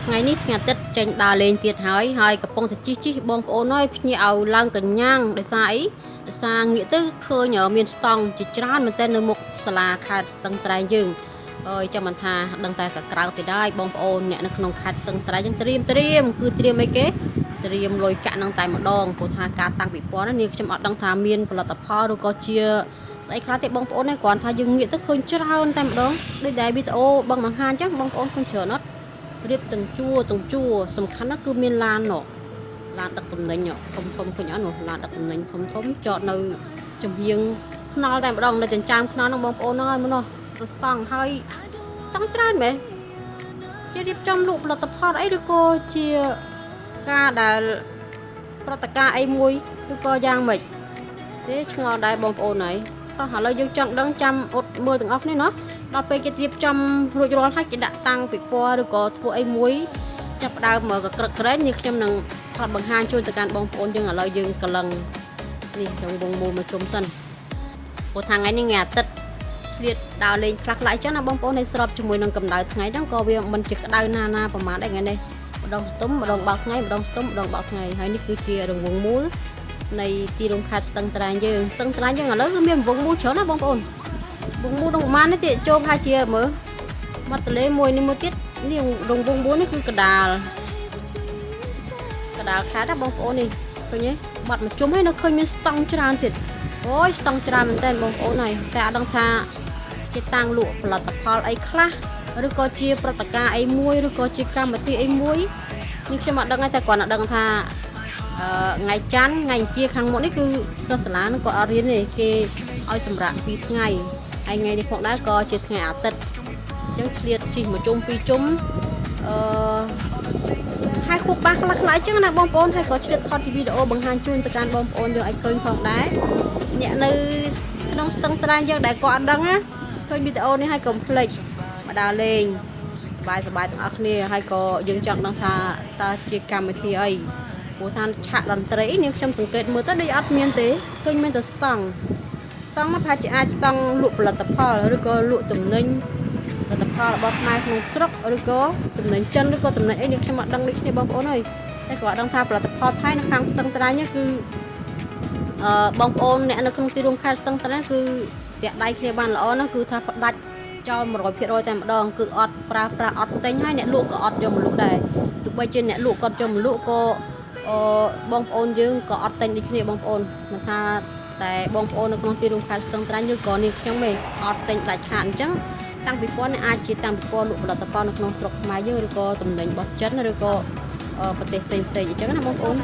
ថ្ងៃនេះថ្ងៃអាទិត្យចេញដើរលេងទៀតហើយកំពុងតែជីបងប្អូនហើយភ្ញាក់ឲ្យឡើងកញ្ញាំងដោយសារអីដោយសារងាកទៅឃើញមានស្តង់ជាច្រើនមែនតើនៅមុខសាលាខេត្តស្ទឹងត្រែងយើងហើយចាំមិនថាដឹងតែក្រៅទៅដែរបងប្អូនអ្នកនៅក្នុងខេត្តស្ទឹងត្រែងយើងត្រៀមគឺត្រៀមអីគេត្រៀមលុយកាក់នឹងតែម្ដងព្រោះថាការតាំងពីព័ន្ធនេះខ្ញុំអត់ដឹងថាមានផលិតផលឬក៏ជាស្អីខ្លះទេបងប្អូនគ្រាន់ថាយើងងាកទៅឃើញច្រើនតែម្ដងដូចដែលវីដេអូបង្ហាញអញ្ចឹងបងប្អូនឃើញច្រើនអត់រៀបទាំងជួរសំខាន់ណាស់គឺមានឡានដឹកទំនិញធំឃើញអត់ឡានដឹកទំនិញធំចតនៅចំហៀងថ្នល់តែម្ដងនៅចិញ្ចើមថ្នល់ហ្នឹងបងប្អូនហ្នឹងហើយមើលនោះស្តង់ហើយស្តង់ច្រើនមែនជារៀបចំលក់ផលិតផលអីឬក៏ជាការដែលប្រតិការអីមួយឬក៏យ៉ាងម៉េចទេឆ្ងល់ដែរបងប្អូនហើយតោះឥឡូវយើងចង់ដឹងចាំអត់មើលទាំងអស់គ្នាណាដល់ពេលគេរៀបចំរួចរាល់ហើយគេដាក់តាំងពិព័រណ៍ឬក៏ធ្វើអីមួយចាប់ផ្ដើមមកក្រឹកក្រែងនេះខ្ញុំនឹងថតបង្ហាញជូនទៅកាន់បងប្អូនយើងឥឡូវយើងកលឹងនេះក្នុងវងមូលមកជុំសិនព្រោះថាថ្ងៃនេះថ្ងៃអាទិត្យឆ្លៀតដើរលេងខ្លះៗអញ្ចឹងណាបងប្អូនឲ្យស្របជាមួយនឹងកម្ដៅថ្ងៃហ្នឹងក៏វាមិនជាក្ដៅណាប្រហែលដែរថ្ងៃនេះម្ដងស្ទុំម្ដងបើកថ្ងៃម្ដងស្ទុំម្ដងបើកថ្ងៃហើយនេះគឺជារង្វង់មូលនៃទីរួមខេត្តស្ទឹងត្រែងយើងឥឡូវគឺមានរង្វង់មូលច្រើនណាបងប្អូនវងមូលនឹងប្រហែលនេះទៀតចូលប្រហែលជាមើលមាត់ទន្លេមួយនេះមួយទៀតនេះរង្វង់មូលនេះគឺកដាលខេត្តណាបងប្អូននេះឃើញទេបាត់មកជុំហើយនៅឃើញមានស្តង់ច្រើនទៀតអូយស្តង់ច្រើនមែនតើបងប្អូនហើយតែអត់ដឹងថាជាតាំងលក់ផលិតផលអីខ្លះឬក៏ជាព្រឹត្តិការណ៍អីមួយឬក៏ជាកម្មវិធីអីមួយនេះខ្ញុំអត់ដឹងទេតែគ្រាន់តែដឹងថាថ្ងៃច័ន្ទថ្ងៃអង្គារខាងមុខនេះគឺសិស្សសាលានឹងក៏អត់រៀនទេគេឲ្យសម្រាប់2ថ្ងៃហើយថ្ងៃនេះផងដែរក៏ជាថ្ងៃអាទិត្យអញ្ចឹងឆ្លៀតជិះមួយជុំ2ជុំហើយខួបបាសខ្លះៗអញ្ចឹងណាបងប្អូនហើយក៏ឆ្លៀតថតជាវីដេអូបង្ហាញជូនទៅកាន់បងប្អូនយើងឲ្យឃើញផងដែរអ្នកនៅក្នុងស្ទឹងត្រែងយើងដែលក៏អត់ដឹងណាឃើញវីដេអូនេះហើយកុំភ្លេចមកដើរលេងសប្បាយទាំងអស់គ្នាហើយក៏យើងចង់ដឹងថាតើជាកម្មវិធីអីព្រោះថាឆាកតន្ត្រីនេះខ្ញុំសង្កេតមើលទៅដូចអត់មានទេឃើញមានតែស្តង់មកថាជាអាចស្តង់លក់ផលិតផលឬក៏លក់ទំនិញផលិតផលរបស់ខ្មែរក្នុងស្រុកឬក៏ទំនិញចិនឬក៏ទំនិញអីនេះខ្ញុំអត់ដឹងដូចគ្នាបងប្អូនអើយតែក៏អត់ដឹងថាផលិតផលថៃនៅខាងស្ទឹងត្រែងនេះគឺបងប្អូនអ្នកនៅក្នុងទីរួមខេត្តស្ទឹងត្រែងគឺតាក់ដៃគ្នាបានល្អណាស់គឺថាផ្ដាច់ចោល 100% តែម្ដងគឺអត់ប្រើប្រាស់អត់ទិញហើយអ្នកលក់ក៏អត់យកមកលក់ដែរទោះបីជាអ្នកលក់គាត់យកមកលក់ក៏បងប្អូនយើងក៏អត់ទិញដូចគ្នាបងប្អូនមិនថាតែបងប្អូននៅក្នុងទីរួមខេត្តស្ទឹងត្រែងឬក៏នាងខ្ញុំទេអត់ទិញដាច់ខាតអញ្ចឹងតាំងពីព័ន្ធនេះអាចជាតាំងពីព័ន្ធលក់ផលិតផលនៅក្នុងស្រុកខ្មែរយើងឬក៏តំណែងរបស់ចិនឬក៏ប្រទេសផ្សេងអញ្ចឹងណាបងប្អូន